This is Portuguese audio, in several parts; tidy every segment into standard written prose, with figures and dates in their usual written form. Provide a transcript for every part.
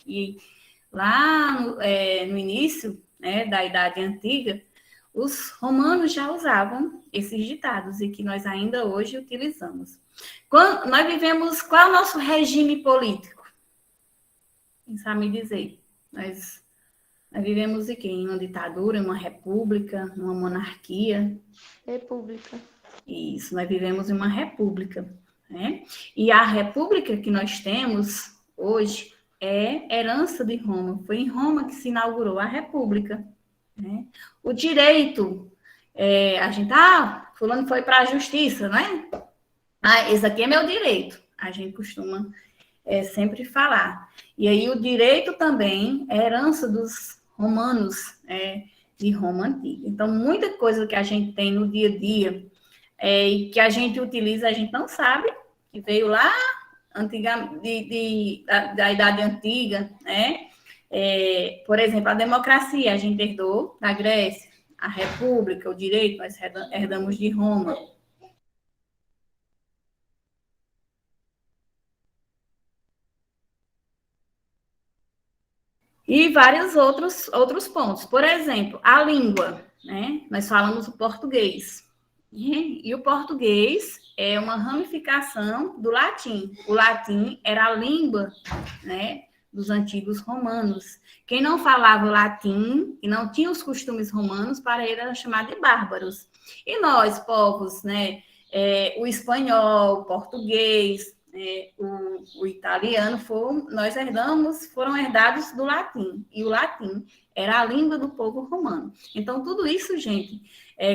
E lá no início, né, da Idade Antiga, os romanos já usavam esses ditados e que nós ainda hoje utilizamos. Quando nós vivemos, qual é o nosso regime político? Quem sabe me dizer? Nós vivemos em uma ditadura, em uma república, numa monarquia? República. Isso, nós vivemos em uma república, né? E a república que nós temos hoje é herança de Roma. Foi em Roma que se inaugurou a república, né? O direito, a gente, fulano foi para a justiça, né? Esse aqui é meu direito. A gente costuma sempre falar. E aí o direito também é herança dos romanos, de Roma antiga. Então, muita coisa que a gente tem no dia a dia e que a gente utiliza, a gente não sabe, que veio lá da Idade Antiga, né? Por exemplo, a democracia, a gente herdou da Grécia, a república, o direito, nós herdamos de Roma. E vários outros pontos. Por exemplo, a língua, né? Nós falamos o português. E o português é uma ramificação do latim. O latim era a língua, né, dos antigos romanos. Quem não falava o latim e não tinha os costumes romanos, para ele era chamado de bárbaros. E nós, povos, né, o espanhol, o português, o italiano, foram herdados do latim. E o latim era a língua do povo romano. Então, tudo isso, gente,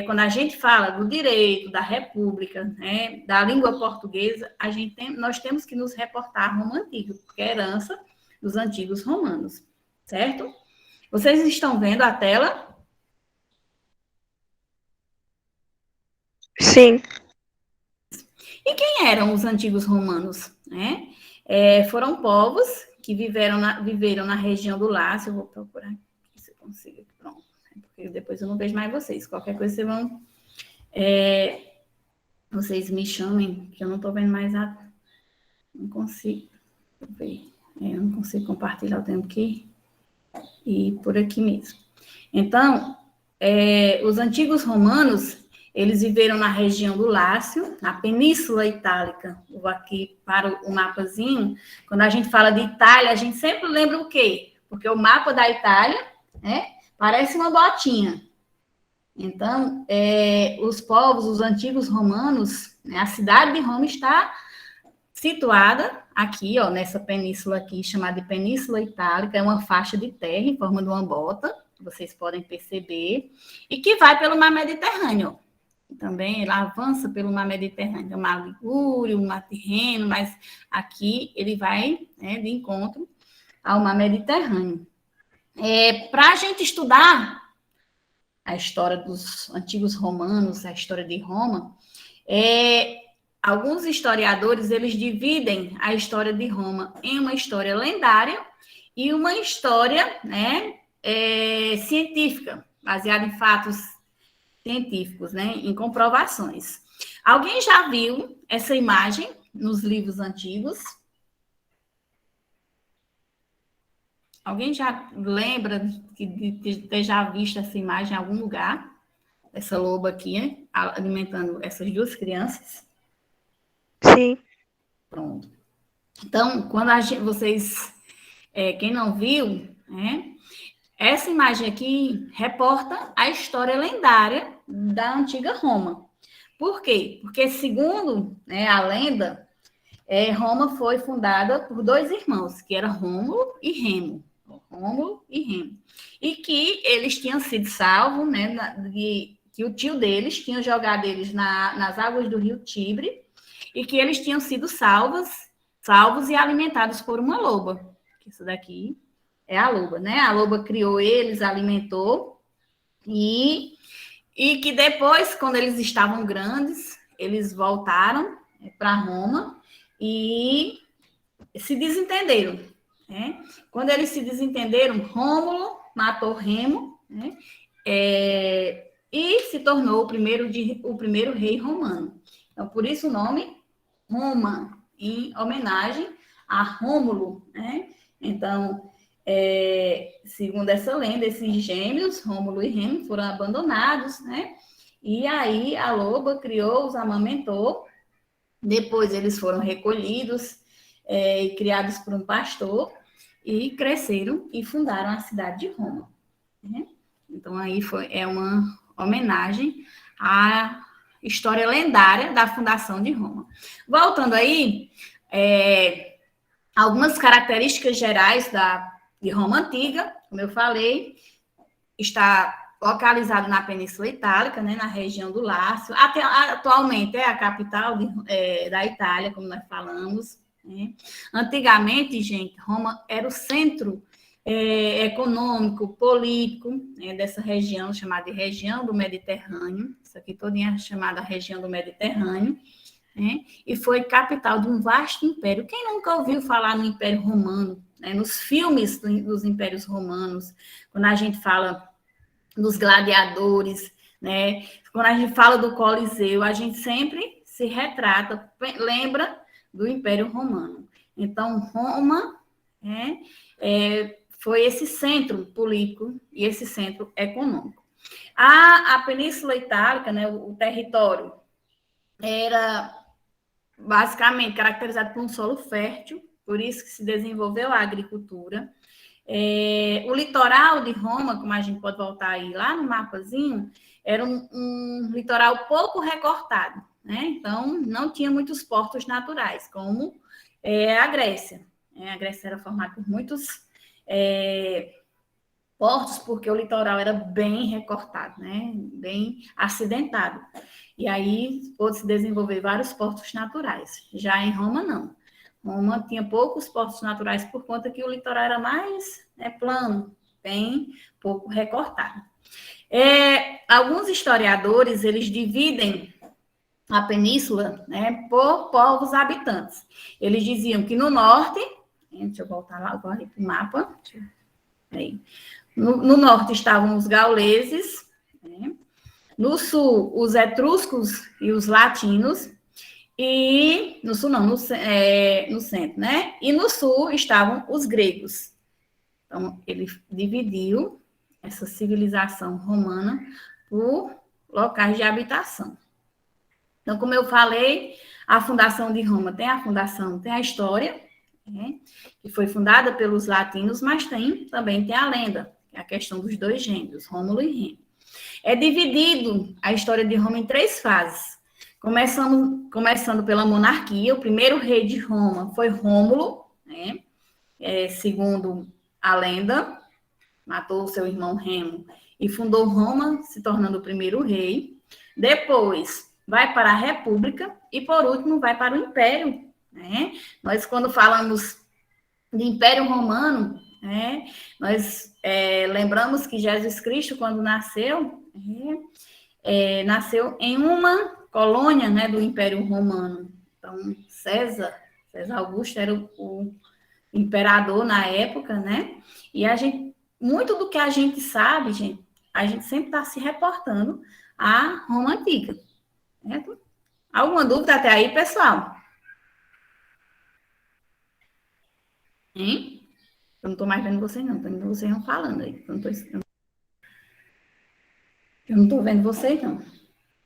quando a gente fala do direito, da república, né, da língua portuguesa, nós temos que nos reportar a Roma Antiga, porque é herança dos antigos romanos, certo? Vocês estão vendo a tela? Sim. E quem eram os antigos romanos? Né? Foram povos que viveram na região do Lácio. Eu vou procurar aqui se eu consigo. Pronto. Porque depois eu não vejo mais vocês. Qualquer coisa vocês vão... vocês me chamem, que eu não estou vendo mais a... Não consigo ver. Eu não consigo compartilhar o tempo aqui. E por aqui mesmo. Então, os antigos romanos, eles viveram na região do Lácio, na Península Itálica. Vou aqui para o mapazinho. Quando a gente fala de Itália, a gente sempre lembra o quê? Porque o mapa da Itália, parece uma botinha. Então, os antigos romanos, né, a cidade de Roma está situada aqui, ó, nessa península aqui, chamada de Península Itálica, é uma faixa de terra em forma de uma bota, vocês podem perceber, e que vai pelo mar Mediterrâneo. Também ela avança pelo mar Mediterrâneo, o mar Ligúrio, o mar Tirreno, mas aqui ele vai, né, de encontro ao mar Mediterrâneo. Para a gente estudar a história dos antigos romanos, a história de Roma, alguns historiadores, eles dividem a história de Roma em uma história lendária e uma história, né, científica, baseada em fatos científicos, né, em comprovações. Alguém já viu essa imagem nos livros antigos? Alguém já lembra de ter já visto essa imagem em algum lugar? Essa loba aqui, né, alimentando essas duas crianças? Sim. Pronto. Então, quando vocês, quem não viu, né, essa imagem aqui reporta a história lendária da antiga Roma. Por quê? Porque, segundo, né, a lenda, Roma foi fundada por dois irmãos, que eram Rômulo e Remo. Rômulo e Remo. E que eles tinham sido salvos, né, que o tio deles tinha jogado eles nas águas do rio Tibre, e que eles tinham sido salvos e alimentados por uma loba. Isso daqui é a loba, né? A loba criou eles, alimentou, e que depois, quando eles estavam grandes, eles voltaram para Roma e se desentenderam, né? Quando eles se desentenderam, Rômulo matou Remo, né? E se tornou o primeiro rei romano. Então, por isso o nome Roma, em homenagem a Rômulo, né? Então, segundo essa lenda, esses gêmeos, Rômulo e Remo, foram abandonados, né? E aí a loba criou-os, amamentou. Depois eles foram recolhidos e criados por um pastor e cresceram e fundaram a cidade de Roma. Né? Então aí é uma homenagem à história lendária da fundação de Roma. Voltando aí, algumas características gerais de Roma Antiga, como eu falei, está localizado na Península Itálica, né, na região do Lácio. Atualmente é a capital da Itália, como nós falamos. Né? Antigamente, gente, Roma era o centro econômico, político, né, dessa região, chamada de região do Mediterrâneo. Isso aqui todinha é chamada região do Mediterrâneo. Né? E foi capital de um vasto império. Quem nunca ouviu falar no Império Romano? Né? Nos filmes dos impérios romanos, quando a gente fala dos gladiadores, né? Quando a gente fala do Coliseu, a gente sempre se retrata, lembra do Império Romano. Então, Roma foi esse centro político e esse centro econômico. A Península Itálica, né, o território, era basicamente caracterizado por um solo fértil, por isso que se desenvolveu a agricultura. O litoral de Roma, como a gente pode voltar aí lá no mapazinho, era um litoral pouco recortado, né? Então, não tinha muitos portos naturais, como a Grécia. A Grécia era formada por muitos portos, porque o litoral era bem recortado, né? Bem acidentado. E aí, pôde se desenvolver vários portos naturais. Já em Roma, não. Roma tinha poucos portos naturais por conta que o litoral era mais plano, bem pouco recortado. Alguns historiadores, eles dividem a península, né, por povos habitantes. Eles diziam que no norte, deixa eu voltar lá agora para o mapa, aí. No norte estavam os gauleses, né? No sul, os etruscos e os latinos, e no sul não, no centro, né? E no sul estavam os gregos. Então, ele dividiu essa civilização romana por locais de habitação. Então, como eu falei, a fundação de Roma tem a história, né, que foi fundada pelos latinos, mas também tem a lenda, que é a questão dos dois gêmeos, Rômulo e Remo. É dividido a história de Roma em 3 fases. Começando pela monarquia, o primeiro rei de Roma foi Rômulo, né? Segundo a lenda, matou seu irmão Remo e fundou Roma, se tornando o primeiro rei. Depois, vai para a República e, por último, vai para o Império. Né? Nós, quando falamos de Império Romano, né, nós lembramos que Jesus Cristo, quando nasceu, nasceu em uma colônia, né, do Império Romano. Então, César Augusto era o imperador na época, né? E muito do que a gente sabe, gente, a gente sempre está se reportando à Roma Antiga. Certo? Alguma dúvida até aí, pessoal? Hein? Eu não estou mais vendo vocês, não. Estou vendo vocês não falando aí. Eu não estou vendo vocês, não.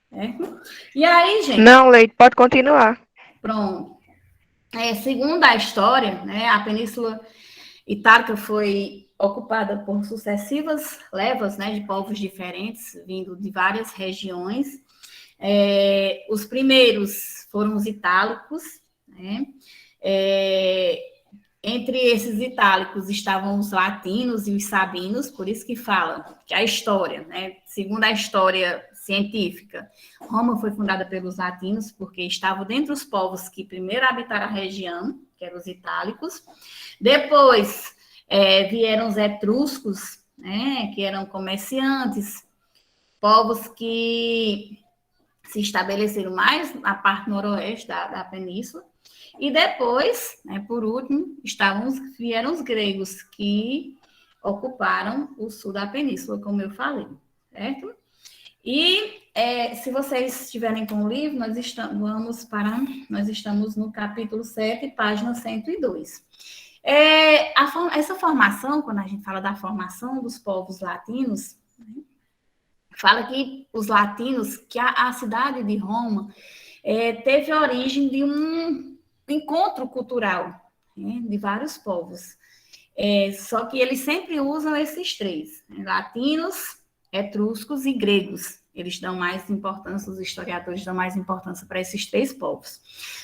Certo? E aí, gente? Não, Leite, pode continuar. Pronto. Segundo a história, né, a Península Itálica foi ocupada por sucessivas levas, né, de povos diferentes, vindo de várias regiões. Os primeiros foram os itálicos, né? Entre esses itálicos estavam os latinos e os sabinos, por isso que fala que a história, né, segundo a história científica, Roma foi fundada pelos latinos, porque estavam dentre os povos que primeiro habitaram a região, que eram os itálicos. Depois vieram os etruscos, né, que eram comerciantes, povos que se estabeleceram mais na parte noroeste da península. E depois, né, por último, vieram os gregos, que ocuparam o sul da península, como eu falei, certo? E se vocês estiverem com o livro, nós estamos no capítulo 7, página 102. Essa formação, quando a gente fala da formação dos povos latinos, né, fala que os latinos, que a cidade de Roma teve a origem de um encontro cultural, né, de vários povos. Só que eles sempre usam esses três, né, latinos, etruscos e gregos. Eles dão mais importância, os historiadores dão mais importância para esses três povos.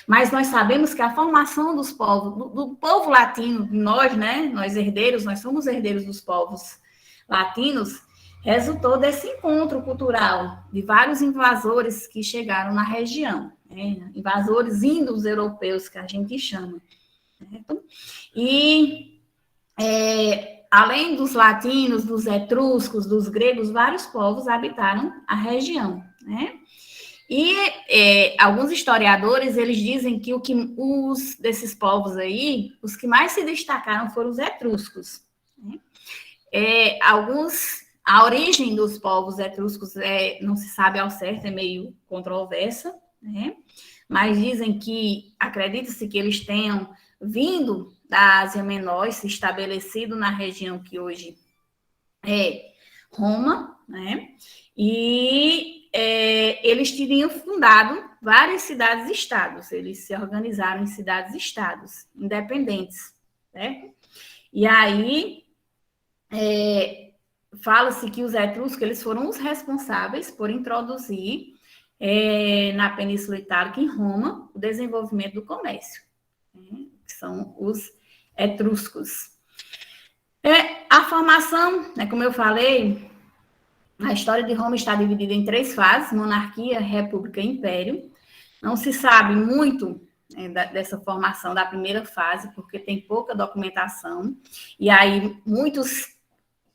Mas nós sabemos que a formação dos povos, do povo latino, nós, né, nós herdeiros, nós somos herdeiros dos povos latinos, resultou desse encontro cultural de vários invasores que chegaram na região, né, invasores indo-europeus, que a gente chama. Certo? E além dos latinos, dos etruscos, dos gregos, vários povos habitaram a região, né? E alguns historiadores, eles dizem que desses povos aí, os que mais se destacaram foram os etruscos, né? A origem dos povos etruscos não se sabe ao certo, é meio controversa, né? Mas dizem que, acredita-se que eles tenham vindo da Ásia Menor e se estabelecido na região que hoje é Roma, né? E eles teriam fundado várias cidades-estados, eles se organizaram em cidades-estados independentes, certo? E aí fala-se que os etruscos eles foram os responsáveis por introduzir na Península Itálica, em Roma, o desenvolvimento do comércio, né? Que são os etruscos. A formação, né, como eu falei, a história de Roma está dividida em 3 fases: monarquia, república e império. Não se sabe muito dessa formação da primeira fase, porque tem pouca documentação, e aí muitos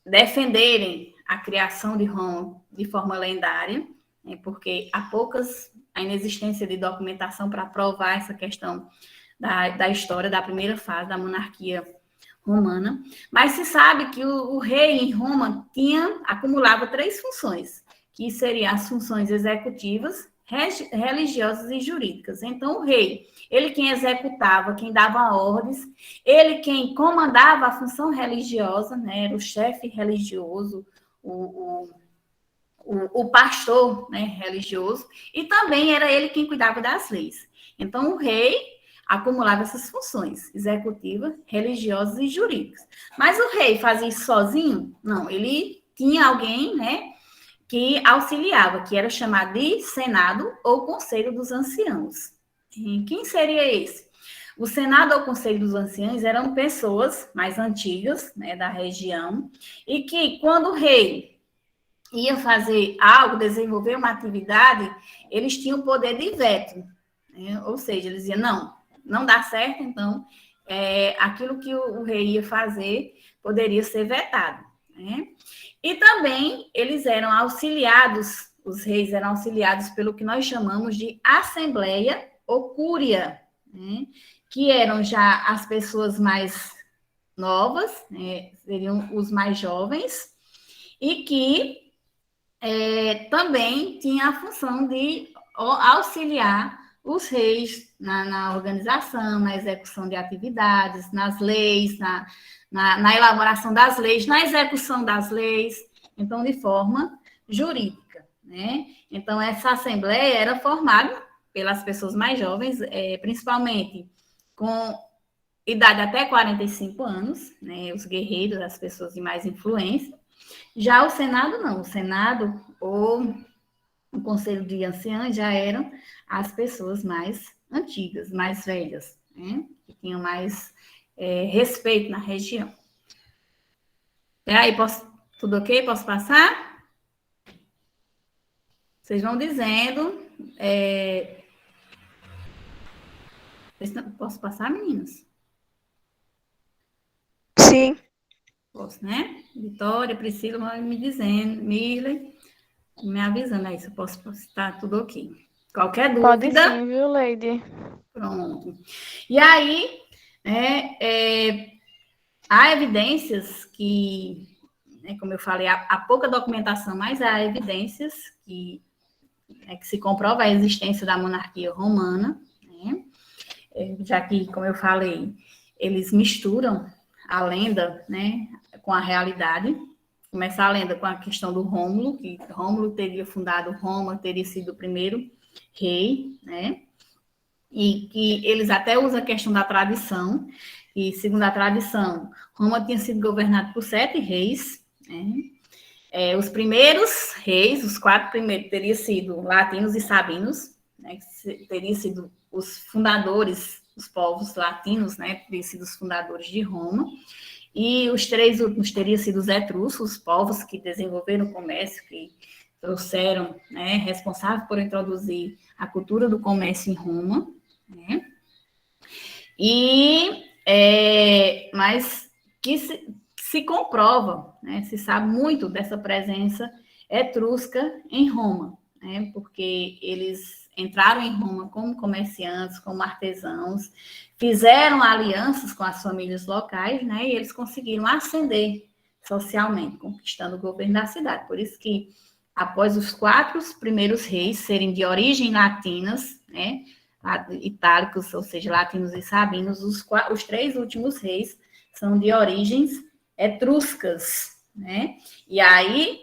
defenderem a criação de Roma de forma lendária, porque há a inexistência de documentação para provar essa questão da história da primeira fase da monarquia romana. Mas se sabe que o rei em Roma acumulava 3 funções, que seriam as funções executivas, religiosas e jurídicas. Então, o rei, ele quem executava, quem dava ordens, ele quem comandava a função religiosa, né, era o chefe religioso, o pastor, né, religioso, e também era ele quem cuidava das leis. Então, o rei acumulava essas funções executivas, religiosas e jurídicas. Mas o rei fazia isso sozinho? Não, ele tinha alguém, né, que auxiliava, que era chamado de Senado ou Conselho dos Anciãos. E quem seria esse? O Senado ou Conselho dos Anciãos eram pessoas mais antigas, né, da região, e que, quando o rei ia fazer algo, desenvolver uma atividade, eles tinham o poder de veto, né? Ou seja, eles diziam, não dá certo, então aquilo que o rei ia fazer poderia ser vetado, né? E também eles eram auxiliados, os reis eram auxiliados pelo que nós chamamos de assembleia ou cúria, né? Que eram já as pessoas mais novas, né? Seriam os mais jovens, e que também tinha a função de auxiliar os reis na organização, na execução de atividades, nas leis, na elaboração das leis, na execução das leis, então, de forma jurídica, né? Então, essa assembleia era formada pelas pessoas mais jovens, principalmente com idade até 45 anos, né? Os guerreiros, as pessoas de mais influência. Já o Senado, não. O Senado ou o Conselho de Anciãos já eram as pessoas mais antigas, mais velhas, né? Que tinham mais respeito na região. E aí, tudo ok? Posso passar? Vocês vão dizendo. Posso passar, meninas? Sim. Posso, né? Vitória, Priscila, vai me dizendo, Mirley, me avisando aí se eu posso estar tudo ok. Qualquer dúvida... Pode sim, viu, Lady? Pronto. E aí, há evidências que, como eu falei, há pouca documentação, mas há evidências que se comprova a existência da monarquia romana, né? Já que, como eu falei, eles misturam a lenda, né, com a realidade. Começa a lenda com a questão do Rômulo, que Rômulo teria fundado Roma, teria sido o primeiro rei, né? E que eles até usam a questão da tradição, e segundo a tradição, Roma tinha sido governada por 7 reis, né? Os primeiros reis, os 4 primeiros, teriam sido latinos e sabinos, né? Teriam sido os fundadores, os povos latinos, né? Teriam sido os fundadores de Roma. E os 3 últimos teriam sido os etruscos, os povos que desenvolveram o comércio, que trouxeram, né, responsável por introduzir a cultura do comércio em Roma, né? Mas que se comprova, né, se sabe muito dessa presença etrusca em Roma, né, porque eles entraram em Roma como comerciantes, como artesãos, fizeram alianças com as famílias locais, né, e eles conseguiram ascender socialmente, conquistando o governo da cidade. Por isso que, após os 4 primeiros reis serem de origem latinas, né, itálicos, ou seja, latinos e sabinos, os 3 últimos reis são de origens etruscas, né? E aí,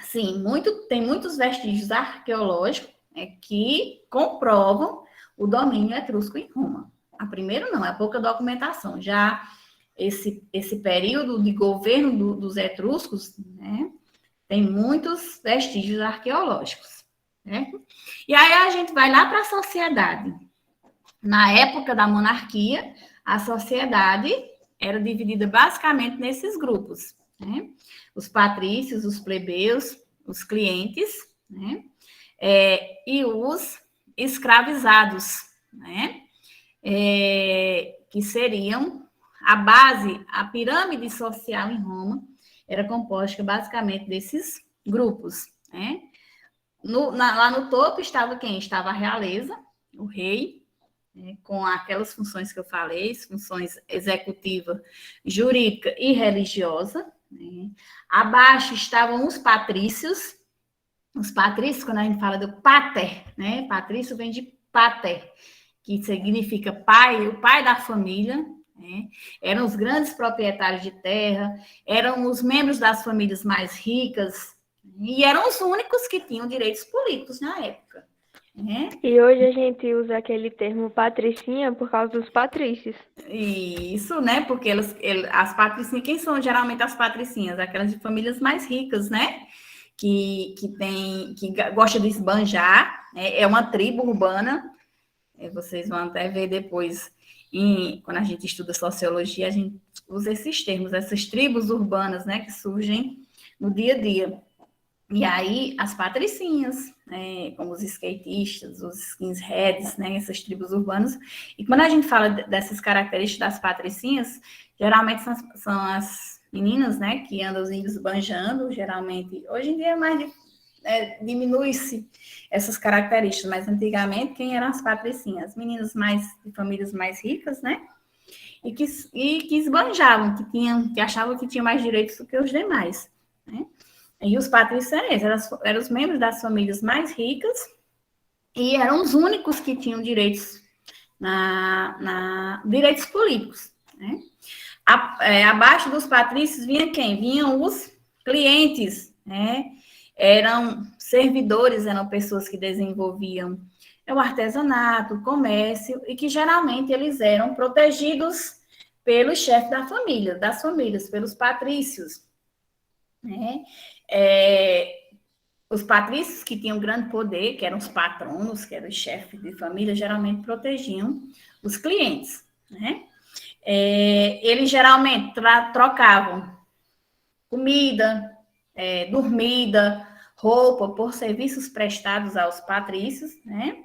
sim, tem muitos vestígios arqueológicos, né, que comprovam o domínio etrusco em Roma. A primeira não, é pouca documentação. Já esse período de governo dos etruscos, né, tem muitos vestígios arqueológicos, certo? E aí a gente vai lá para a sociedade. Na época da monarquia, a sociedade era dividida basicamente nesses grupos, né? Os patrícios, os plebeus, os clientes, né? E os escravizados, né? Que seriam a base, a pirâmide social em Roma era composta basicamente desses grupos, né? Lá no topo estava quem? Estava a realeza, o rei, né, com aquelas funções que eu falei, funções executiva, jurídica e religiosa, né? Abaixo estavam os patrícios, quando a gente fala do pater, né? Patrício vem de pater, que significa pai, o pai da família, né? Eram os grandes proprietários de terra, eram os membros das famílias mais ricas, e eram os únicos que tinham direitos políticos na época, né? E hoje a gente usa aquele termo patricinha por causa dos patrícios. Isso, né? Porque as patricinhas, quem são geralmente as patricinhas? Aquelas de famílias mais ricas, né? Que gosta de esbanjar, né? É uma tribo urbana. Vocês vão até ver depois, quando a gente estuda sociologia, a gente usa esses termos, essas tribos urbanas, né? Que surgem no dia a dia. E aí, as patricinhas, né, como os skatistas, os skinheads, né, essas tribos urbanas. E quando a gente fala dessas características das patricinhas, geralmente são as meninas, né, que andam esbanjando, geralmente. Hoje em dia diminui-se essas características, mas antigamente, quem eram as patricinhas? As meninas de famílias mais ricas, né? E que esbanjavam, que achavam que tinham mais direitos do que os demais, né? E os patrícios eram os membros das famílias mais ricas e eram os únicos que tinham direitos direitos políticos, né? Abaixo dos patrícios vinha quem? Vinham os clientes, né? Eram servidores, eram pessoas que desenvolviam o artesanato, o comércio, e que geralmente eles eram protegidos pelo chefe das famílias, pelos patrícios, né? Os patrícios que tinham grande poder, que eram os patronos, que eram os chefes de família, geralmente protegiam os clientes, né? Eles geralmente trocavam comida, dormida, roupa por serviços prestados aos patrícios, né?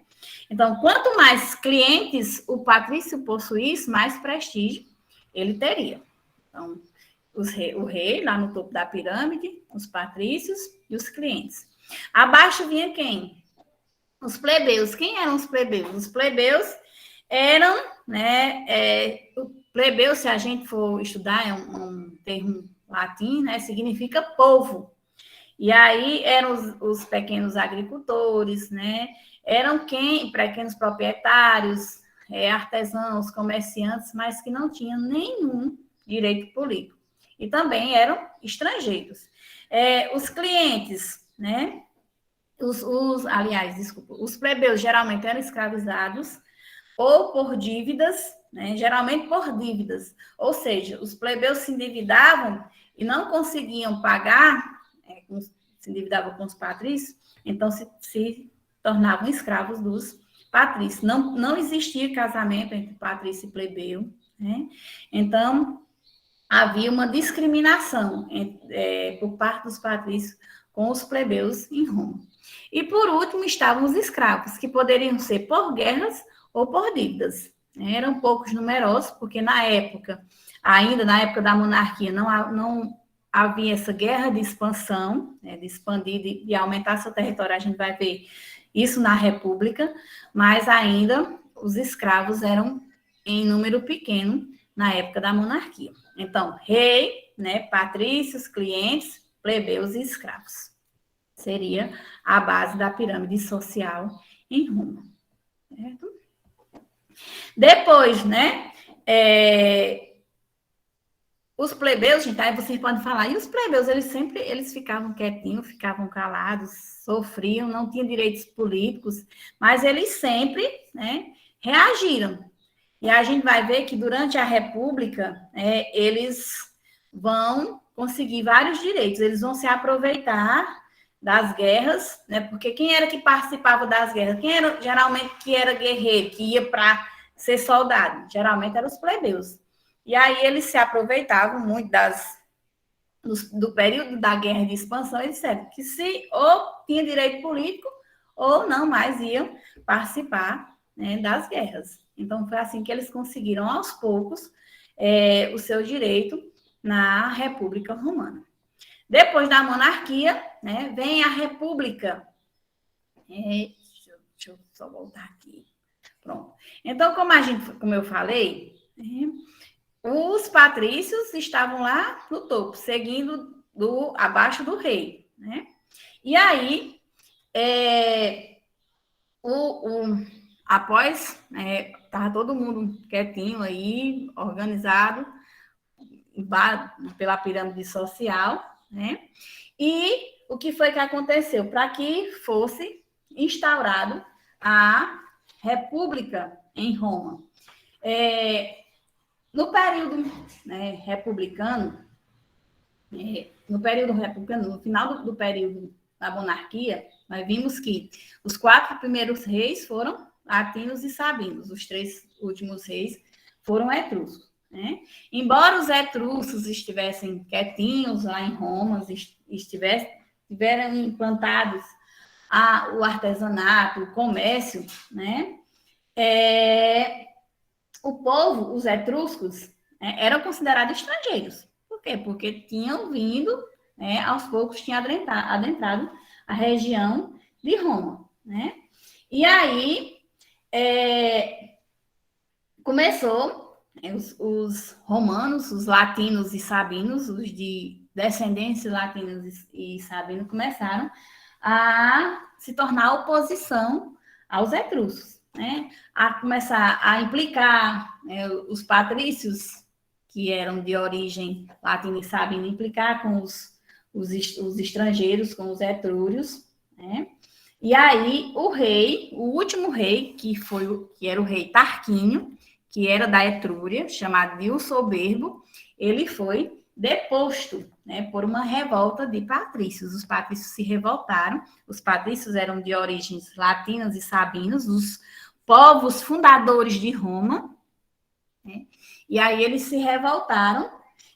Então, quanto mais clientes o patrício possuísse, mais prestígio ele teria. Então, o rei, lá no topo da pirâmide, os patrícios e os clientes. Abaixo vinha quem? Os plebeus. Quem eram os plebeus? Os plebeus eram, né? O plebeu, se a gente for estudar, é um termo latim, né? Significa povo. E aí eram os pequenos agricultores, né? Eram pequenos proprietários, artesãos, comerciantes, mas que não tinham nenhum direito político. E também eram estrangeiros. Os clientes, né? Os plebeus geralmente eram escravizados ou por dívidas, né? Geralmente por dívidas. Ou seja, os plebeus se endividavam e não conseguiam pagar, se endividavam com os patrícios, então se tornavam escravos dos patrícios. Não existia casamento entre patrício e plebeu, né? Então, havia uma discriminação por parte dos patrícios com os plebeus em Roma. E, por último, estavam os escravos, que poderiam ser por guerras ou por dívidas. Eram poucos numerosos, porque ainda na época da monarquia, não havia essa guerra de expansão, de expandir, de aumentar seu território. A gente vai ver isso na República, mas ainda os escravos eram em número pequeno na época da monarquia. Então, rei, né, patrícios, clientes, plebeus e escravos. Seria a base da pirâmide social em Roma. Certo? Depois, né, os plebeus, gente, aí vocês podem falar, e os plebeus, eles ficavam quietinhos, ficavam calados, sofriam, não tinham direitos políticos, mas eles sempre, né, reagiram. E a gente vai ver que durante a República, eles vão conseguir vários direitos, eles vão se aproveitar das guerras, né? Porque quem era que participava das guerras? Quem era geralmente que era guerreiro, que ia para ser soldado? Geralmente eram os plebeus. E aí eles se aproveitavam muito do período da guerra de expansão, eles disseram que se ou tinha direito político ou não mais iam participar, né, das guerras. Então, foi assim que eles conseguiram, aos poucos, o seu direito na República Romana. Depois da monarquia, né, vem a República. Deixa eu só voltar aqui. Pronto. Então, como eu falei, os patrícios estavam lá no topo, seguindo abaixo do rei, né? E aí, após, estava todo mundo quietinho aí, organizado pela pirâmide social, né? E o que foi que aconteceu? Para que fosse instaurado a República em Roma. No período, né, republicano, no final do período da monarquia, nós vimos que os 4 primeiros reis foram latinos e sabinos, os 3 últimos reis foram etruscos, né? Embora os etruscos estivessem quietinhos lá em Roma, tiveram implantados o artesanato, o comércio, né? O povo, os etruscos, eram considerados estrangeiros. Por quê? Porque tinham vindo, né, aos poucos, tinham adentrado a região de Roma, né? E aí, começou, os romanos, os latinos e sabinos, os de descendência latinos e sabinos, começaram a se tornar oposição aos etruscos, né? A começar a implicar, os patrícios, que eram de origem latina e sabina, implicar com os estrangeiros, com os etrúrios, né? E aí o último rei, que era o rei Tarquínio, que era da Etrúria, chamado de o Soberbo, ele foi deposto, né, por uma revolta de patrícios. Os patrícios se revoltaram, os patrícios eram de origens latinas e sabinas, os povos fundadores de Roma, né? E aí eles se revoltaram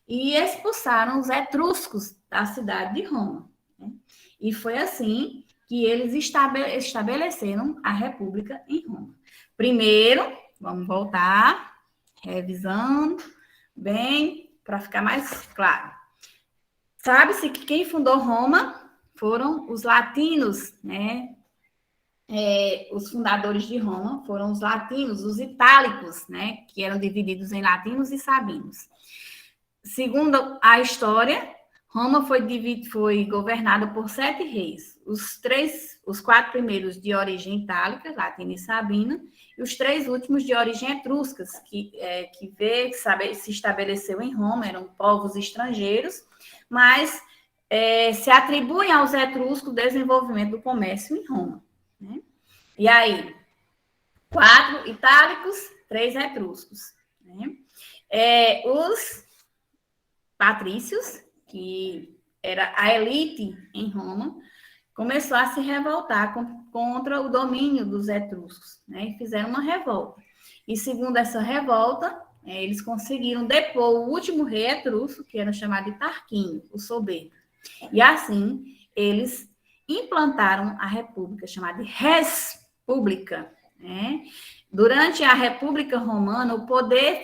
e expulsaram os etruscos da cidade de Roma, né? E foi assim que eles estabeleceram a República em Roma. Primeiro, vamos voltar, revisando bem, para ficar mais claro. Sabe-se que quem fundou Roma foram os latinos, né? Os fundadores de Roma foram os latinos, os itálicos, né? Que eram divididos em latinos e sabinos. Segundo a história, Roma foi governada por 7 reis. Os 4 primeiros de origem itálica, latina e sabina, e os 3 últimos de origem etruscas, que se estabeleceu em Roma, eram povos estrangeiros, mas se atribuem aos etruscos o desenvolvimento do comércio em Roma. Né? E aí, 4 itálicos, 3 etruscos. Né? Os patrícios, que era a elite em Roma, começou a se revoltar contra o domínio dos etruscos, né? E fizeram uma revolta. E segundo essa revolta, eles conseguiram depor o último rei etrusco, que era chamado de Tarquínio, o soberbo. E assim, eles implantaram a república, chamada de Res Pública, né? Durante a República Romana, o poder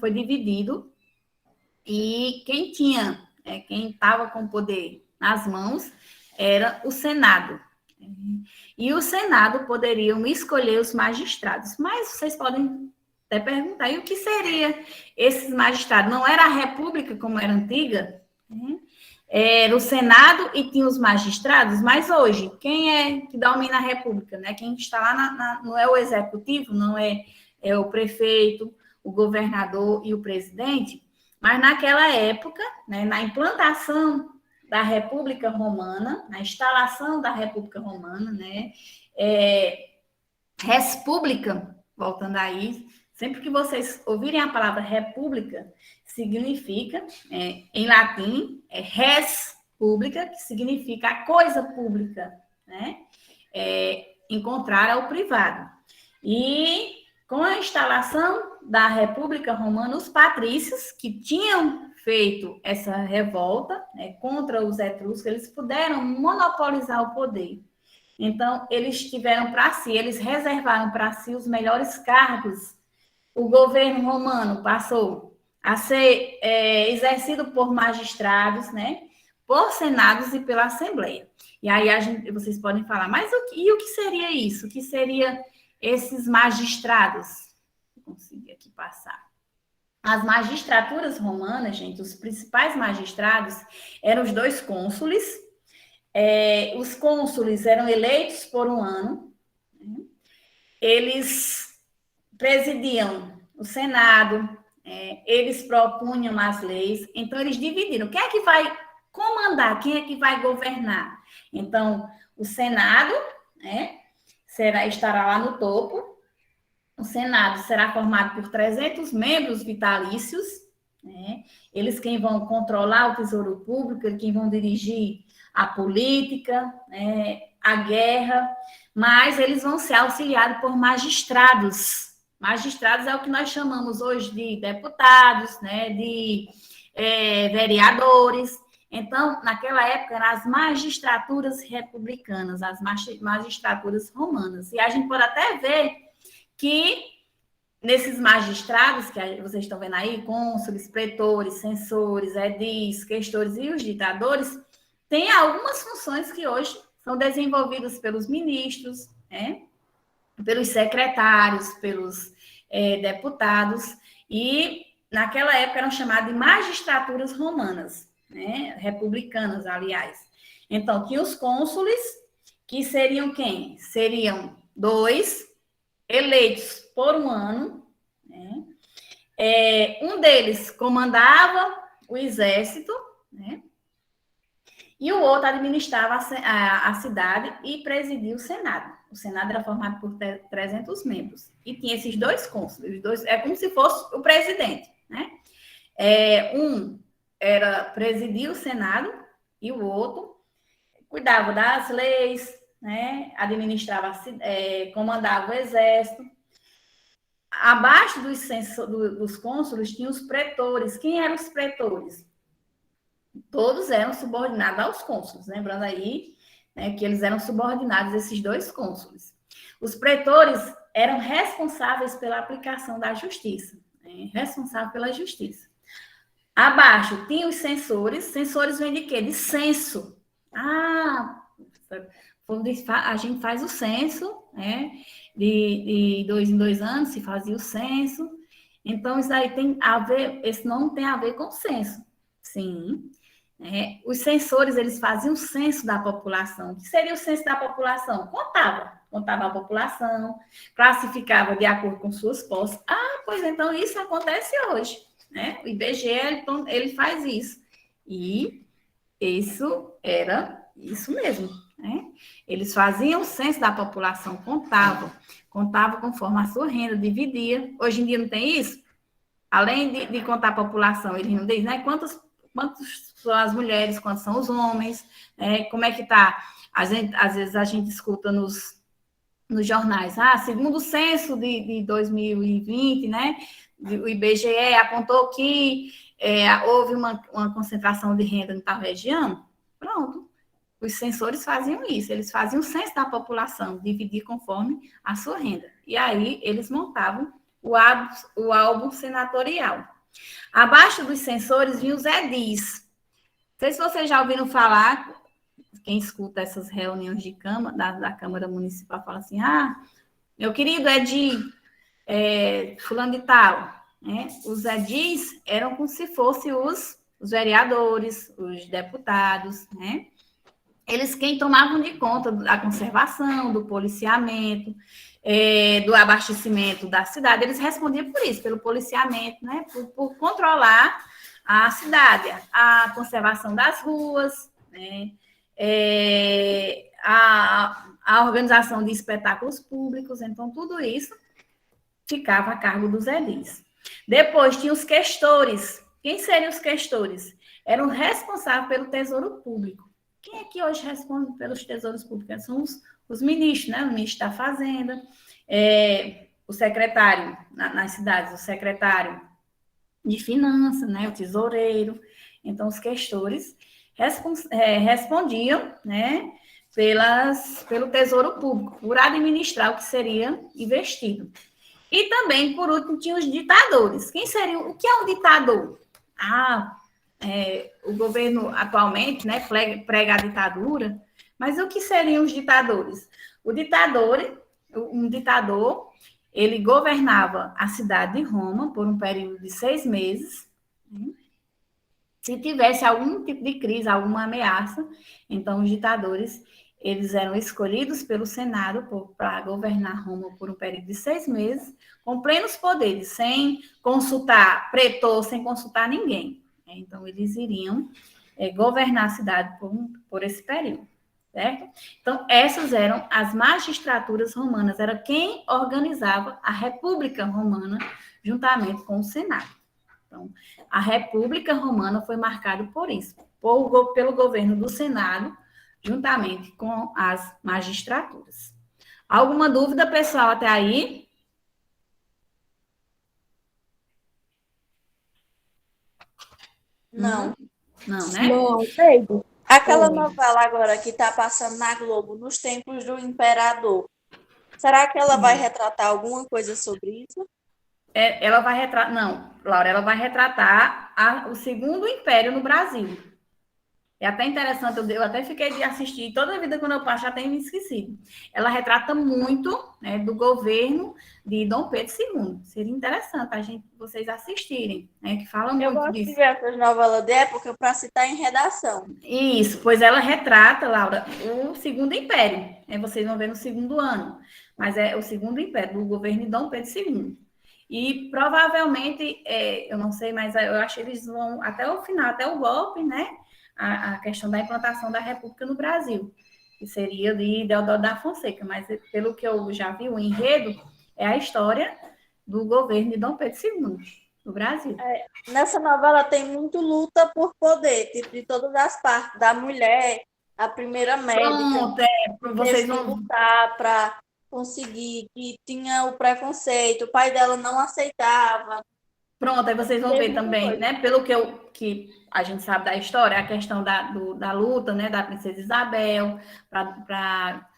foi dividido, e quem estava com o poder nas mãos era o Senado. E o Senado poderiam escolher os magistrados. Mas vocês podem até perguntar, e o que seria esses magistrados? Não era a República como era antiga? Era o Senado e tinha os magistrados, mas hoje, quem é que domina a República? Né? Quem está lá não é o executivo, não é o prefeito, o governador e o presidente, mas naquela época, né, na implantação da República Romana, na instalação da República Romana, né, res pública, voltando aí, sempre que vocês ouvirem a palavra república, significa, em latim, res pública, que significa a coisa pública, né? Em contrário ao privado. E com a instalação da República Romana, os patrícios, que tinham feito essa revolta, né, contra os etruscos, eles puderam monopolizar o poder. Então, eles reservaram para si os melhores cargos. O governo romano passou a ser exercido por magistrados, né, por senados e pela Assembleia. E aí vocês podem falar, mas o que seria isso? O que seria esses magistrados? Vou conseguir aqui passar. As magistraturas romanas, gente, os principais magistrados eram os 2 cônsules. Os cônsules eram eleitos por um ano. Né? Eles presidiam o Senado, eles propunham as leis. Então, eles dividiram. Quem é que vai comandar? Quem é que vai governar? Então, o Senado, né, estará lá no topo. O Senado será formado por 300 membros vitalícios, né? Eles quem vão controlar o tesouro público, quem vão dirigir a política, né, a guerra, mas eles vão ser auxiliados por magistrados. Magistrados é o que nós chamamos hoje de deputados, né, de vereadores. Então, naquela época, eram as magistraturas republicanas, as magistraturas romanas. E a gente pode até ver que nesses magistrados que vocês estão vendo aí, cônsules, pretores, censores, edis, questores e os ditadores, tem algumas funções que hoje são desenvolvidas pelos ministros, né? Pelos secretários, pelos deputados, e naquela época eram chamadas de magistraturas romanas, né? Republicanas, aliás. Então, tinha os cônsules, que seriam quem? Seriam 2 eleitos por um ano, né? Um deles comandava o exército, né? E o outro administrava a cidade e presidia o Senado. O Senado era formado por 300 membros. E tinha esses 2 cônsules, é como se fosse o presidente, né? Um presidia o Senado e o outro cuidava das leis, né? Administrava, comandava o exército. Abaixo dos cônsules tinha os pretores. Quem eram os pretores? Todos eram subordinados aos cônsules, lembrando aí, né, que eles eram subordinados a esses 2 cônsules. Os pretores eram responsáveis pela aplicação da justiça, né, responsáveis pela justiça. Abaixo tinha os censores. Censores vem de quê? De censo. A gente faz o censo, né? De 2 em 2 anos se fazia o censo. Então, isso aí tem a ver, esse nome tem a ver com censo. Sim. Os censores, eles faziam o censo da população. O que seria o censo da população? Contava a população, classificava de acordo com suas posses. Pois então isso acontece hoje, né? O IBGE, ele faz isso. E isso era isso mesmo, né? Eles faziam o censo da população, contavam conforme a sua renda, dividia. Hoje em dia não tem isso? Além de contar a população, eles não dizem, né? Quantos são as mulheres, quantos são os homens, como é que está? Às vezes a gente escuta nos jornais, segundo o censo de 2020, né? O IBGE apontou que houve uma concentração de renda em tal região. Pronto. Os censores faziam isso, eles faziam o censo da população, dividir conforme a sua renda. E aí eles montavam o álbum senatorial. Abaixo dos censores vinham os edis. Não sei se vocês já ouviram falar, quem escuta essas reuniões de da Câmara Municipal fala assim, meu querido Edi, fulano de tal, né? Os edis eram como se fossem os vereadores, os deputados, né? Eles quem tomavam de conta da conservação, do policiamento, do abastecimento da cidade, eles respondiam por isso, pelo policiamento, né? Por controlar a cidade, a conservação das ruas, né? A organização de espetáculos públicos, então tudo isso ficava a cargo dos edis. Depois tinha os questores. Quem seriam os questores? Eram responsáveis pelo tesouro público. Quem é que hoje responde pelos tesouros públicos? São os ministros, né? O ministro da Fazenda, o secretário, nas cidades, o secretário de Finanças, né? O tesoureiro. Então, os questores respondiam, né? Pelo tesouro público, por administrar o que seria investido. E também, por último, tinha os ditadores. O que é um ditador? O governo atualmente, né, prega a ditadura, mas o que seriam os ditadores? Um ditador, ele governava a cidade de Roma por um período de 6 meses. Né? Se tivesse algum tipo de crise, alguma ameaça, então os ditadores, eles eram escolhidos pelo Senado para governar Roma por um período de 6 meses, com plenos poderes, sem consultar pretor, sem consultar ninguém. Então, eles iriam governar a cidade por esse período, certo? Então, essas eram as magistraturas romanas, era quem organizava a República Romana juntamente com o Senado. Então, a República Romana foi marcada por isso, pelo governo do Senado, juntamente com as magistraturas. Alguma dúvida, pessoal, até aí? Não. Não, né? Não, Pedro. Aquela novela agora que está passando na Globo, nos tempos do Imperador, será que ela vai retratar alguma coisa sobre isso? Ela vai retratar... Não, Laura, ela vai retratar o Segundo Império no Brasil. É até interessante, eu até fiquei de assistir, toda a vida quando eu passo já tenho me esquecido. Ela retrata muito, né, do governo de Dom Pedro II. Seria interessante vocês assistirem, né, que fala muito disso. Eu gosto de ver essas novelas de época para citar em redação. Isso, pois ela retrata, Laura, o Segundo Império. Vocês vão ver no segundo ano, mas é o Segundo Império, do governo de Dom Pedro II. E provavelmente, eu não sei, mas eu acho que eles vão até o final, até o golpe, né? A questão da implantação da República no Brasil, que seria de Deodoro da Fonseca, mas pelo que eu já vi, o enredo é a história do governo de Dom Pedro II, no Brasil. Nessa novela tem muito luta por poder, tipo, de todas as partes, da mulher, a primeira médica, vocês vão lutar para conseguir, que tinha o preconceito, o pai dela não aceitava. Pronto, aí vocês vão ver também, né? Pelo que a gente sabe da história, a questão da luta, né, da princesa Isabel para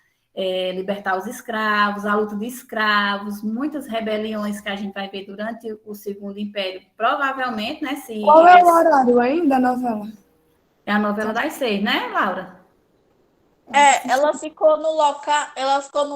libertar os escravos, a luta de escravos, muitas rebeliões que a gente vai ver durante o Segundo Império, provavelmente, né? Qual é o horário aí da novela? É a novela das 6, né, Laura? Ela ficou no local, ela ficou no